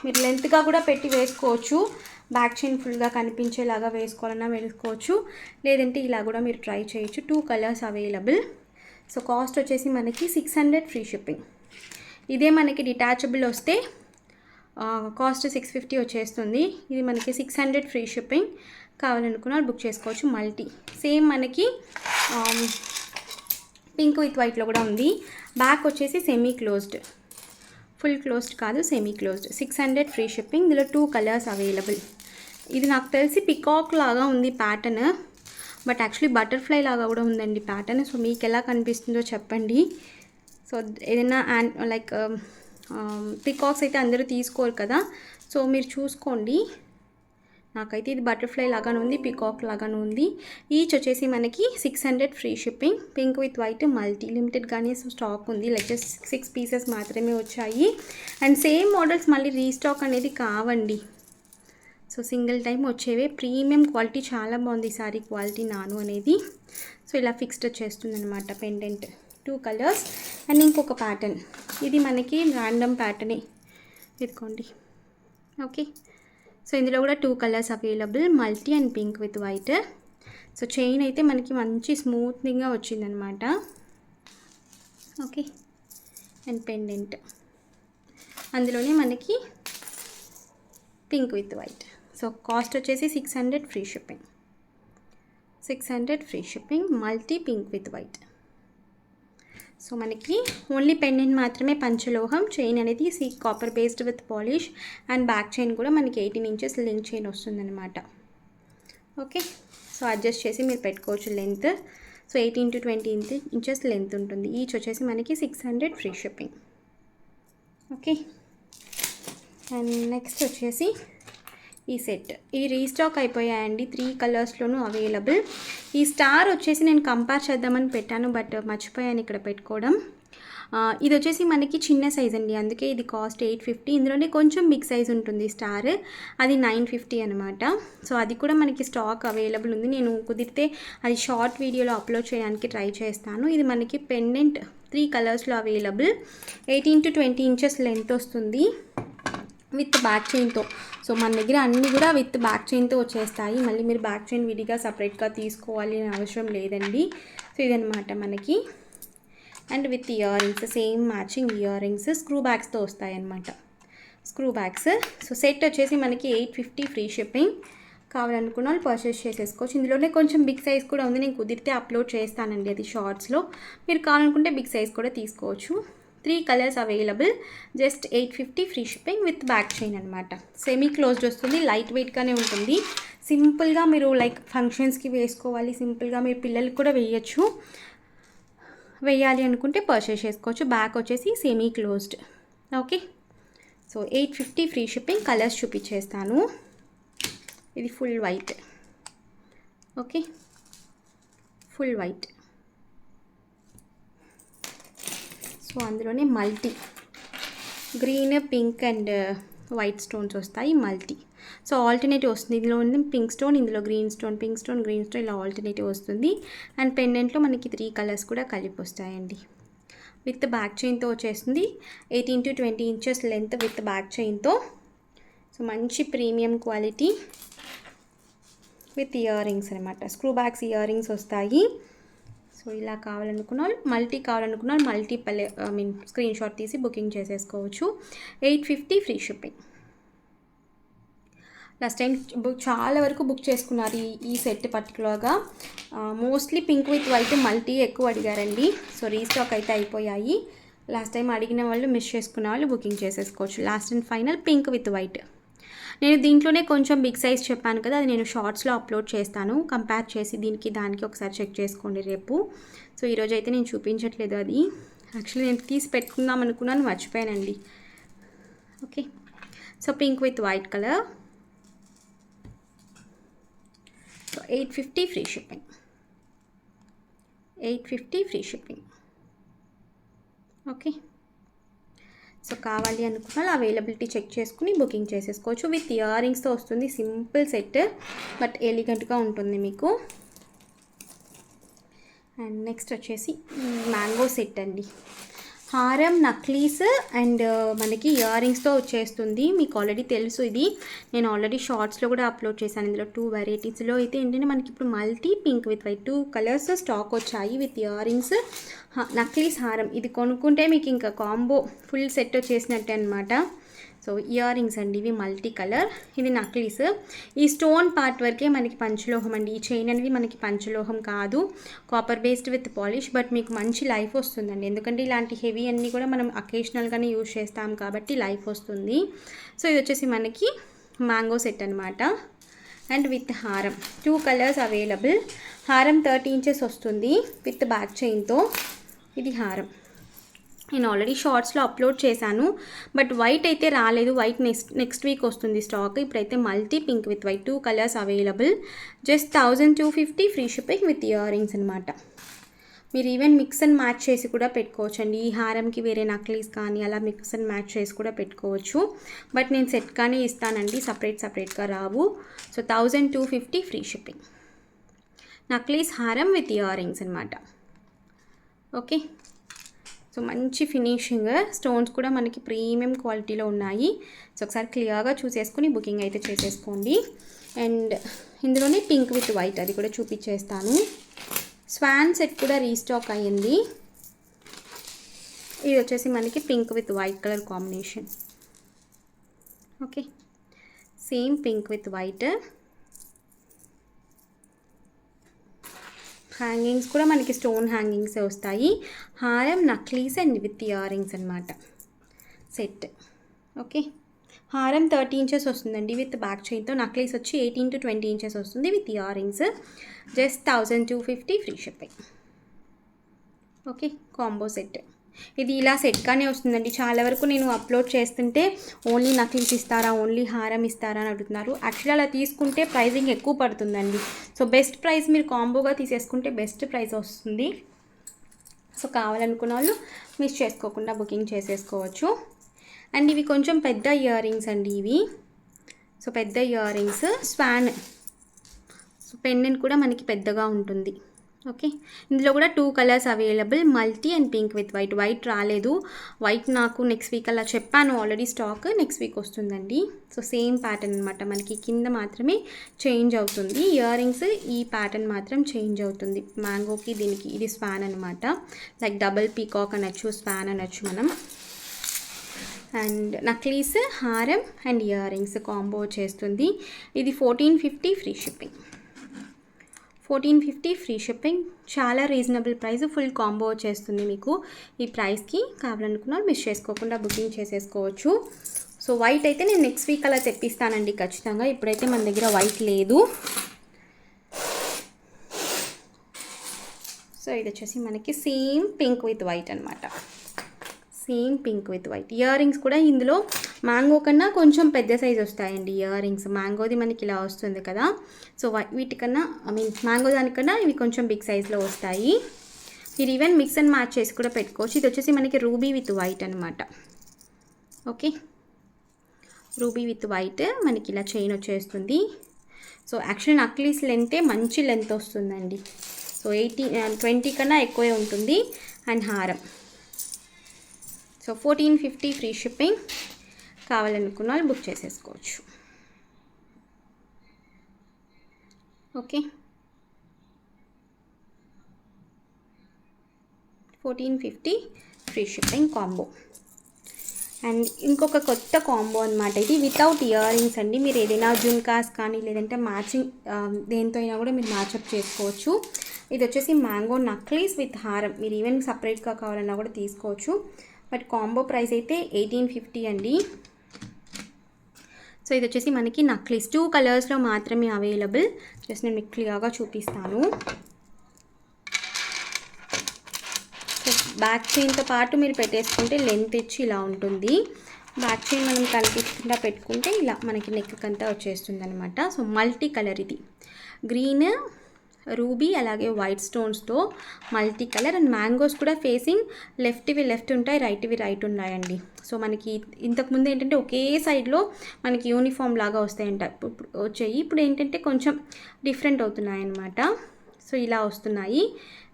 మీరు లెంత్గా కూడా పెట్టి వేసుకోవచ్చు, బ్యాక్ చైన్ ఫుల్గా కనిపించేలాగా వేసుకోవాలన్నా వేసుకోవచ్చు, లేదంటే ఇలా కూడా మీరు ట్రై చేయొచ్చు. 2 కలర్స్ అవైలబుల్. సో కాస్ట్ వచ్చేసి మనకి 600 ఫ్రీ షిప్పింగ్. ఇదే మనకి డిటాచబుల్ వస్తే కాస్ట్ 650 వచ్చేస్తుంది. ఇది మనకి 600 ఫ్రీ షిప్పింగ్. కావాలనుకున్న బుక్ చేసుకోవచ్చు. మల్టీ సేమ్ మనకి పింక్ విత్ వైట్లో కూడా ఉంది. బ్యాక్ వచ్చేసి సెమీ క్లోజ్డ్, ఫుల్ క్లోజ్డ్ కాదు, సెమీ క్లోజ్డ్. 600 free shipping. ఇందులో 2 కలర్స్ అవైలబుల్. ఇది నాకు తెలిసి పికాక్ లాగా ఉంది ప్యాటర్న్, బట్ యాక్చువల్లీ బటర్ఫ్లై లాగా కూడా ఉందండి ప్యాటర్న్. సో మీకు ఎలా కనిపిస్తుందో చెప్పండి. సో ఏదైనా లైక్ పికాక్స్ అయితే అందరూ తీసుకోరు కదా, సో మీరు చూసుకోండి. నాకైతే ఇది బటర్ఫ్లై లాగానే ఉంది, పికాక్ లాగానే ఉంది. ఈచ్ వచ్చేసి మనకి 600 free shipping. Pink with white multi లిమిటెడ్గానే స్టాక్ ఉంది, లైక్ జస్ట్ 6 పీసెస్ మాత్రమే వచ్చాయి. అండ్ సేమ్ మోడల్స్ మళ్ళీ రీస్టాక్ అనేది కావండి. సో సింగిల్ టైం వచ్చేవే. ప్రీమియం క్వాలిటీ చాలా బాగుంది సారీ క్వాలిటీ నాను అనేది. సో ఇలా ఫిక్స్డ్ వచ్చేస్తుంది అనమాట పెండెంట్. 2 కలర్స్. అండ్ ఇంకొక ప్యాటర్న్, ఇది మనకి ర్యాండమ్ ప్యాటర్నే, ఎత్తుకోండి. ఓకే, సో ఇందులో కూడా 2 colours available, multi and pink with white. So chain అయితే మనకి మంచి స్మూత్నింగ్గా వచ్చిందనమాట. ఓకే, అండ్ పెండెంట్ అందులోనే మనకి pink with white. So cost వచ్చేసి 600 free shipping. 600 free shipping, multi pink with white. So మనకి ఓన్లీ పెండెంట్ మాత్రమే పంచలోహం, చైన్ అనేది copper based with polish, and back chain కూడా మనకి 18 ఇంచెస్ లింక్ చైన్ వస్తుందన్నమాట. ఓకే, సో అడ్జస్ట్ చేసి మీరు పెట్టుకోవచ్చు length. So 18 to 20 inches length ఉంటుంది. ఈచ్ వచ్చేసి మనకి 600 free shipping. Okay, and next వచ్చేసి ఈ సెట్. ఈ రీస్టాక్ అయిపోయాయండి, 3 కలర్స్లోనూ అవైలబుల్. ఈ స్టార్ వచ్చేసి నేను కంపేర్ చేద్దామని పెట్టాను, బట్ మర్చిపోయాను ఇక్కడ పెట్టుకోవడం. ఇది వచ్చేసి మనకి చిన్న సైజ్ అండి, అందుకే ఇది కాస్ట్ 850. ఇందులోనే కొంచెం బిగ్ సైజ్ ఉంటుంది స్టార్, అది 950 అనమాట. సో అది కూడా మనకి స్టాక్ అవైలబుల్ ఉంది. నేను కుదిరితే అది షార్ట్ వీడియోలో అప్లోడ్ చేయడానికి ట్రై చేస్తాను. ఇది మనకి పెండెంట్ 3 కలర్స్లో అవైలబుల్. 18 to 20 ఇంచెస్ లెంత్ వస్తుంది విత్ బ్యాక్ చైన్తో. సో మన దగ్గర అన్నీ కూడా విత్ బ్యాక్ చైన్తో వచ్చేస్తాయి. మళ్ళీ మీరు బ్యాక్ చైన్ విడిగా సపరేట్గా తీసుకోవాలి అని అవసరం లేదండి. సో ఇదనమాట మనకి. And with earrings, same matching earrings screw బ్యాగ్స్తో వస్తాయన్నమాట, స్క్రూ బ్యాగ్స్. సో సెట్ వచ్చేసి మనకి 850 ఫ్రీ షిప్పింగ్. కావాలనుకున్న వాళ్ళు పర్చేస్ చేసేసుకోవచ్చు. ఇందులోనే కొంచెం బిగ్ సైజ్ కూడా ఉంది, నేను కుదిరితే అప్లోడ్ చేస్తానండి అది షార్ట్స్లో. మీరు కావాలనుకుంటే బిగ్ సైజ్ కూడా తీసుకోవచ్చు. 3 colours available, just 850 free shipping with back chain అనమాట. సెమీ క్లోజ్డ్ వస్తుంది, లైట్ వెయిట్గానే ఉంటుంది. సింపుల్గా మీరు లైక్ ఫంక్షన్స్కి వేసుకోవాలి, సింపుల్గా మీరు పిల్లలకి కూడా వేయాలి అనుకుంటే పర్చేస్ చేసుకోవచ్చు. బ్యాక్ వచ్చేసి semi closed. Okay, so 850 free shipping. Colours చూపించేస్తాను. ఇది full white. Okay, full white. So అందులోనే multi green, pink and white stones వస్తాయి మల్టీ. సో ఆల్టర్నేటివ్ వస్తుంది. ఇందులో ఉంది పింక్ స్టోన్, ఇందులో green stone, pink stone, green stone, ఇలా ఆల్టర్నేటివ్ వస్తుంది. అండ్ పెండెంట్లో మనకి 3 కలర్స్ కూడా కలిపి వస్తాయండి. విత్ బ్యాక్ చైన్తో వచ్చేస్తుంది. 18 to 20 inches length with back చైన్తో. సో మంచి premium quality with earrings అనమాట. స్క్రూ బ్యాగ్స్ ఇయర్ రింగ్స్ వస్తాయి. సో ఇలా కావాలనుకున్న వాళ్ళు, మల్టీ కావాలనుకున్న వాళ్ళు మల్టీ స్క్రీన్ షాట్ తీసి బుకింగ్ చేసేసుకోవచ్చు. 850 ఫ్రీ షిప్పింగ్. లాస్ట్ టైం చాలా వరకు బుక్ చేసుకున్నారు ఈ సెట్ పర్టికులర్గా. Mostly pink with white multi ఎక్కువ అడిగారండి. సో రీస్టాక్ అయితే అయిపోయాయి. లాస్ట్ టైం అడిగిన వాళ్ళు మిస్ చేసుకున్న వాళ్ళు బుకింగ్ చేసేసుకోవచ్చు. Last and final pink with white. నేను దీంట్లోనే కొంచెం బిగ్ సైజ్ చెప్పాను కదా, అది నేను షార్ట్స్లో అప్లోడ్ చేస్తాను. కంపేర్ చేసి దీనికి దానికి ఒకసారి చెక్ చేసుకోండి రేపు. సో ఈరోజు అయితే నేను చూపించట్లేదు అది. యాక్చువల్లీ నేను తీసి పెట్టుకుందాం అనుకున్నాను, మర్చిపోయానండి. Okay, so pink with white colour. So 850 free shipping. 850 free shipping. Okay, so కావాలి అనుకున్న అవైలబిలిటీ చెక్ చేసుకుని బుకింగ్ చేసేసుకోవచ్చు. విత్ ఇయర్ రింగ్స్తో వస్తుంది. సింపుల్ సెట్ బట్ ఎలిగెంట్గా ఉంటుంది మీకు. అండ్ నెక్స్ట్ వచ్చేసి మ్యాంగో సెట్ అండి. హారం, నక్లీస్ అండ్ మనకి ఇయర్ రింగ్స్తో వచ్చేస్తుంది. మీకు ఆల్రెడీ తెలుసు, ఇది నేను ఆల్రెడీ షార్ట్స్లో కూడా అప్లోడ్ చేశాను. ఇందులో 2 వెరైటీస్లో అయితే ఏంటంటే మనకి ఇప్పుడు multi pink with white 2 colours stock వచ్చాయి విత్ ఇయర్ రింగ్స్, నక్లీస్, హారం. ఇది కొనుక్కుంటే మీకు ఇంకా కాంబో ఫుల్ సెట్ వచ్చేసినట్టే అనమాట. సో ఇయర్ రింగ్స్ అండి ఇవి మల్టీ కలర్, ఇది నక్లీస్. ఈ స్టోన్ పార్ట్ వరకే మనకి పంచలోహం అండి. ఈ చైన్ అనేది మనకి పంచలోహం కాదు, copper based with polish. But మీకు మంచి లైఫ్ వస్తుందండి, ఎందుకంటే ఇలాంటి హెవీ అన్నీ కూడా మనం అకేషనల్గానే యూజ్ చేస్తాం కాబట్టి లైఫ్ వస్తుంది. సో ఇది వచ్చేసి మనకి మ్యాంగో సెట్ అనమాట. అండ్ విత్ హారం 2 కలర్స్ అవైలబుల్. హారం 30 ఇంచెస్ వస్తుంది విత్ బ్యాక్ చైన్తో. ఇది హారం నేను ఆల్రెడీ షార్ట్స్లో అప్లోడ్ చేశాను, బట్ వైట్ అయితే రాలేదు. వైట్ నెక్స్ట్ వీక్ వస్తుంది స్టాక్. ఇప్పుడైతే multi pink with white 2 colours available. Just 1250 free shipping with earrings అనమాట. మీరు ఈవెన్ మిక్స్ అండ్ మ్యాచ్ చేసి కూడా పెట్టుకోవచ్చు అండి. ఈ హారంకి వేరే నక్లీస్ కానీ అలా మిక్స్ అండ్ మ్యాచ్ చేసి కూడా పెట్టుకోవచ్చు. బట్ నేను సెట్ కానీ ఇస్తానండి, సపరేట్గా రావు. So 1250 free shipping. నక్లీస్, హారం విత్ ఇయర్ రింగ్స్ అనమాట. ఓకే, సో మంచి ఫినిషింగ్, స్టోన్స్ కూడా మనకి ప్రీమియం క్వాలిటీలో ఉన్నాయి. సో ఒకసారి క్లియర్గా చూసేసుకుని బుకింగ్ అయితే చేసేసుకోండి. అండ్ ఇందులోనే పింక్ విత్ వైట్ అది కూడా చూపించేస్తాను. స్వాన్ సెట్ కూడా రీస్టాక్ అయ్యింది. ఇది వచ్చేసి మనకి pink with white colour combination. Okay, same pink with white. Hangings కూడా మనకి స్టోన్ హ్యాంగింగ్సే వస్తాయి. హారం, necklace and with earrings అనమాట సెట్. ఓకే, హారం 30 ఇంచెస్ వస్తుందండి విత్ బ్యాక్ చైన్తో. నక్లీస్ వచ్చి 18 to 20 ఇంచెస్ వస్తుంది with ear rings. Just 1250 free shipping. Okay, combo set. ఇది ఇలా సెట్గానే వస్తుందండి. చాలా వరకు నేను అప్లోడ్ చేస్తుంటే ఓన్లీ నక్లీస్ ఇస్తారా, ఓన్లీ హారం ఇస్తారా అని అడుగుతున్నారు. యాక్చువల్లీ అలా తీసుకుంటే ప్రైజింగ్ ఎక్కువ పడుతుందండి. సో బెస్ట్ ప్రైస్ మీరు కాంబోగా తీసేసుకుంటే బెస్ట్ ప్రైస్ వస్తుంది. సో కావాలనుకున్న వాళ్ళు మిస్ చేసుకోకుండా బుకింగ్ చేసేసుకోవచ్చు. అండ్ ఇవి కొంచెం పెద్ద ఇయర్ రింగ్స్ అండి ఇవి. సో పెద్ద ear rings, swan. So pendant కూడా మనకి పెద్దగా ఉంటుంది. ఓకే, ఇందులో కూడా 2 colours available, multi and pink with white. White రాలేదు, వైట్ నాకు నెక్స్ట్ వీక్ అలా చెప్పాను ఆల్రెడీ, స్టాక్ నెక్స్ట్ వీక్ వస్తుందండి. సో సేమ్ ప్యాటర్న్ అనమాట, మనకి కింద మాత్రమే చేంజ్ అవుతుంది. ఇయర్ రింగ్స్ ఈ ప్యాటర్న్ మాత్రం చేంజ్ అవుతుంది. మ్యాంగోకి దీనికి ఇది స్పాన్ అనమాట, లైక్ డబుల్ పీకాక్ అనొచ్చు, స్పాన్ అనొచ్చు మనం. అండ్ నక్లీస్, హారం అండ్ ఇయర్ రింగ్స్ కాంబో చేస్తుంది. ఇది 1450 ఫ్రీ షిప్పింగ్. 1450 ఫ్రీ షిప్పింగ్, చాలా రీజనబుల్ ప్రైస్. ఫుల్ కాంబో వచ్చేస్తుంది మీకు ఈ ప్రైస్కి. కావాలనుకున్నా మిస్ చేసుకోకుండా బుకింగ్ చేసేసుకోవచ్చు. సో వైట్ అయితే నేను నెక్స్ట్ వీక్ అలా తెప్పిస్తానండి ఖచ్చితంగా. ఇప్పుడైతే మన దగ్గర వైట్ లేదు. సో ఇది వచ్చేసి మనకి సేమ్ పింక్ విత్ వైట్ అనమాట. Same pink with white. Ear rings కూడా ఇందులో మ్యాంగో కన్నా కొంచెం పెద్ద సైజ్ వస్తాయండి ఇయర్ రింగ్స్. మ్యాంగోది మనకి ఇలా వస్తుంది కదా, సో వీటికన్నా మ్యాంగో దానికన్నా ఇవి కొంచెం బిగ్ సైజ్లో వస్తాయి. మీరు ఈవెన్ మిక్స్ అండ్ మ్యాచ్ చేసి కూడా పెట్టుకోవచ్చు. ఇది వచ్చేసి మనకి రూబీ విత్ వైట్ అనమాట. ఓకే, రూబీ విత్ వైట్ మనకి ఇలా చైన్ వచ్చేస్తుంది. సో యాక్చువల్లీ నక్లీస్ లెంతే మంచి లెంత్ వస్తుందండి. సో 20 కన్నా ఎక్కువే ఉంటుంది. అండ్ హారం. So 1450 free shipping. కావాలనుకున్న వాళ్ళు బుక్ చేసేసుకోవచ్చు. Okay, 1450 free shipping combo. And ఇంకొక కొత్త కాంబో అనమాట ఇది, వితౌట్ ఇయర్ రింగ్స్ అండి. మీరు ఏదైనా జుమ్కాస్ కానీ లేదంటే మ్యాచింగ్ దేంతో అయినా కూడా మీరు మ్యాచప్ చేసుకోవచ్చు. ఇది వచ్చేసి మ్యాంగో నక్లీస్ విత్ హారం. మీరు ఈవెన్ సపరేట్గా కావాలన్నా కూడా తీసుకోవచ్చు. బట్ కాంబో ప్రైస్ అయితే 1850 అండి. సో ఇది వచ్చేసి మనకి నక్లీస్ 2 కలర్స్లో మాత్రమే అవైలబుల్. జస్ట్ నేను మీకు క్లియర్గా చూపిస్తాను. సో బ్యాక్ చైన్తో పాటు మీరు పెట్టేసుకుంటే లెంత్ ఇచ్చి ఇలా ఉంటుంది. బ్యాక్ చైన్ మనం కనిపించకుండా పెట్టుకుంటే ఇలా మనకి నెక్ అంతా వచ్చేస్తుంది అనమాట. సో మల్టీ కలర్ ఇది, గ్రీన్, రూబీ అలాగే వైట్ స్టోన్స్తో మల్టీ కలర్. అండ్ మ్యాంగోస్ కూడా ఫేసింగ్ లెఫ్ట్వి లెఫ్ట్ ఉంటాయి, రైట్వి రైట్ ఉన్నాయండి. సో మనకి ఇంతకుముందు ఏంటంటే ఒకే సైడ్లో మనకి యూనిఫామ్ లాగా వస్తాయంట వచ్చాయి. ఇప్పుడు ఏంటంటే కొంచెం డిఫరెంట్ అవుతున్నాయి అన్నమాట. సో ఇలా వస్తున్నాయి.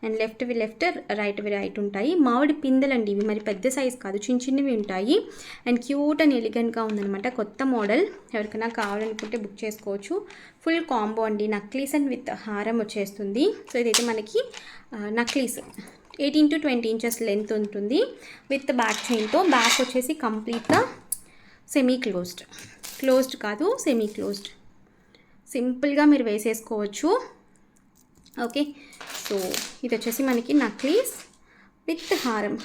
అండ్ లెఫ్ట్వి లెఫ్ట్, రైట్వి రైట్ ఉంటాయి. మామిడి పిందెలండి ఇవి, మరి పెద్ద సైజ్ కాదు, చిన్న చిన్నవి ఉంటాయి. అండ్ క్యూట్ అండ్ ఎలిగెంట్గా ఉందనమాట. కొత్త మోడల్, ఎవరికైనా కావాలనుకుంటే బుక్ చేసుకోవచ్చు. ఫుల్ కాంబో అండి, నక్లీస్ అండ్ విత్ హారం వచ్చేస్తుంది. సో ఇదైతే మనకి నక్లీస్ 18 to 20 inches లెంత్ ఉంటుంది విత్ బ్యాక్ చైన్తో. బ్యాక్ వచ్చేసి కంప్లీట్గా సెమీ క్లోజ్డ్ కాదు, సెమీ క్లోజ్డ్. సింపుల్గా మీరు వేసేసుకోవచ్చు. ఓకే, సో ఇది వచ్చేసి మనకి నక్లీస్ విత్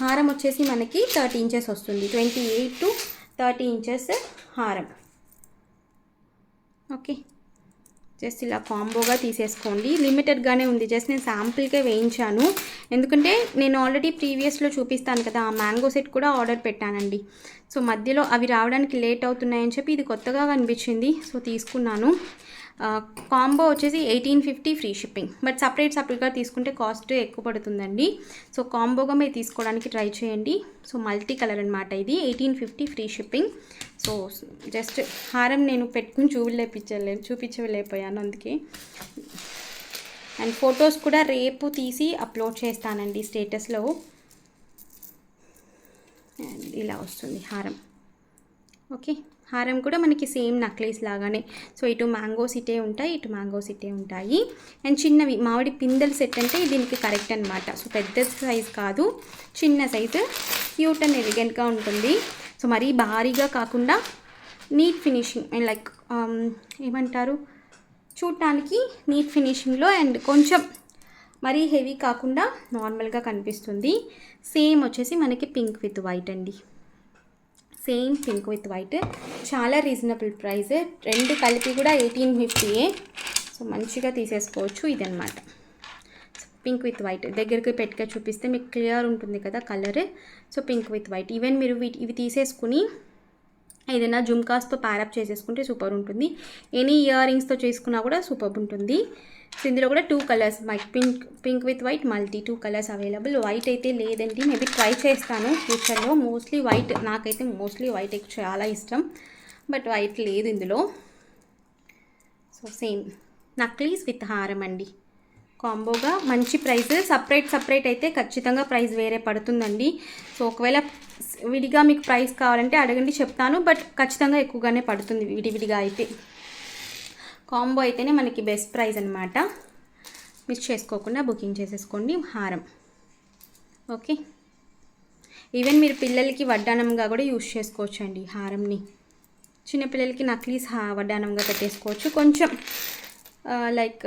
హారం వచ్చేసి మనకి 30 inches వస్తుంది. 28 to 30 inches హారం. ఓకే, జస్ట్ ఇలా కాంబోగా తీసేసుకోండి. లిమిటెడ్గానే ఉంది, జస్ట్ నేను శాంపుల్కే వేయించాను. ఎందుకంటే నేను ఆల్రెడీ ప్రీవియస్లో చూపిస్తాను కదా, ఆ మ్యాంగో సెట్ కూడా ఆర్డర్ పెట్టానండి. సో మధ్యలో అవి రావడానికి లేట్ అవుతున్నాయని చెప్పి ఇది కొత్తగా కనిపించింది, సో తీసుకున్నాను. కాంబో వచ్చేసి 1850 ఫ్రీ షిప్పింగ్. బట్ సపరేట్గా తీసుకుంటే కాస్ట్ ఎక్కువ పడుతుందండి. సో కాంబోగా మీరు తీసుకోవడానికి ట్రై చేయండి. సో మల్టీ కలర్ అనమాట ఇది, 1850 ఫ్రీ షిప్పింగ్. సో జస్ట్ హారం నేను పెట్టుకుని చూపించలేకపోయాను అందుకే. అండ్ ఫొటోస్ కూడా రేపు తీసి అప్లోడ్ చేస్తానండి స్టేటస్లో. అండ్ ఇలా వస్తుంది హారం. ఓకే, హారం కూడా మనకి సేమ్ నక్లీస్ లాగానే. సో ఇటు మ్యాంగోస్ ఇటే ఉంటాయి, ఇటు మ్యాంగోస్ ఇటే ఉంటాయి. అండ్ చిన్నవి మామిడి పిందెల సెట్ అంటే దీనికి కరెక్ట్ అనమాట. సో పెద్ద సైజ్ కాదు, చిన్న సైజు, క్యూట్ అండ్ ఎలిగెంట్గా ఉంటుంది. సో మరీ భారీగా కాకుండా నీట్ ఫినిషింగ్ అండ్ లైక్ ఏమంటారు, చూడటానికి నీట్ ఫినిషింగ్లో అండ్ కొంచెం మరీ హెవీ కాకుండా నార్మల్గా కనిపిస్తుంది. సేమ్ వచ్చేసి మనకి పింక్ విత్ వైట్ అండి, సేమ్ పింక్ విత్ వైట్. చాలా రీజనబుల్ ప్రైస్, రెండు కలిపి కూడా 1850. సో మంచిగా తీసేసుకోవచ్చు. ఇదన్నమాట పింక్ విత్ వైట్. దగ్గరికి పెట్టుగా చూపిస్తే మీకు క్లియర్ ఉంటుంది కదా colour. So pink with white. Even మీరు ఇవి తీసేసుకుని ఏదైనా జుమ్కాస్తో ప్యారప్ చేసేసుకుంటే సూపర్ ఉంటుంది. ఎనీ ఇయర్ రింగ్స్తో చేసుకున్నా కూడా సూపర్ ఉంటుంది. సో ఇందులో కూడా 2 colours, pink with white multi 2 colours available. White అయితే లేదండి, మేబీ ట్రై చేస్తాను ఫ్యూచర్లో. మోస్ట్లీ వైట్, నాకైతే మోస్ట్లీ వైట్ చాలా ఇష్టం, బట్ వైట్ లేదు ఇందులో. సో సేమ్ నక్లీస్ విత్ హారం అండి, కాంబోగా మంచి ప్రైస్. సపరేట్ అయితే ఖచ్చితంగా ప్రైస్ వేరే పడుతుందండి. సో ఒకవేళ విడిగా మీకు ప్రైస్ కావాలంటే అడగండి, చెప్తాను. బట్ ఖచ్చితంగా ఎక్కువగానే పడుతుంది విడివిడిగా అయితే. కాంబో అయితేనే మనకి బెస్ట్ ప్రైస్ అనమాట. మిస్ చేసుకోకుండా బుకింగ్ చేసేసుకోండి హారం. ఓకే, ఈవెన్ మీరు పిల్లలకి వడ్డానంగా కూడా యూజ్ చేసుకోవచ్చు అండి హారంని. చిన్నపిల్లలకి నక్లీస్ వడ్డానంగా పెట్టేసుకోవచ్చు. కొంచెం లైక్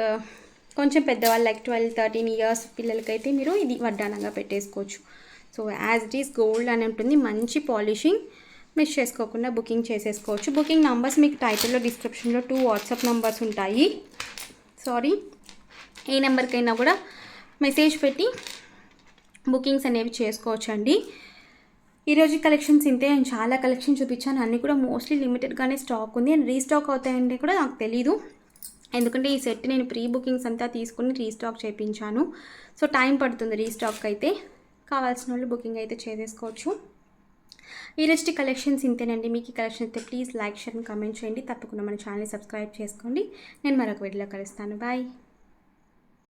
కొంచెం పెద్దవాళ్ళు లైక్ 12-13 ఇయర్స్ పిల్లలకైతే మీరు ఇది వడ్డానంగా పెట్టేసుకోవచ్చు. So as it is gold అని ఉంటుంది, మంచి పాలిషింగ్. మిస్ చేసుకోకుండా బుకింగ్ చేసేసుకోవచ్చు. బుకింగ్ నంబర్స్ మీకు టైటిల్లో డిస్క్రిప్షన్లో 2 వాట్సాప్ నంబర్స్ ఉంటాయి. ఏ నెంబర్కైనా కూడా మెసేజ్ పెట్టి బుకింగ్స్ అనేవి చేసుకోవచ్చు అండి. ఈరోజు కలెక్షన్స్ ఇంతే. నేను చాలా కలెక్షన్ చూపించాను, అన్నీ కూడా మోస్ట్లీ లిమిటెడ్గానే స్టాక్ ఉంది. అండ్ రీస్టాక్ అవుతాయంటే కూడా నాకు తెలీదు, ఎందుకంటే ఈ సెట్ నేను ప్రీ బుకింగ్స్ అంతా తీసుకుని రీస్టాక్ చేయించాను. సో టైం పడుతుంది రీస్టాక్ అయితే. కావాల్సిన వాళ్ళు బుకింగ్ అయితే చేసేసుకోవచ్చు. ఈరోజు కలెక్షన్స్ ఇంతేనండి. మీకు ఈ కలెక్షన్ అయితే please like, share and comment చేయండి. తప్పకుండా మన ఛానల్ని సబ్స్క్రైబ్ చేసుకోండి. నేను మరొక వీడియోలో కలుస్తాను. బాయ్.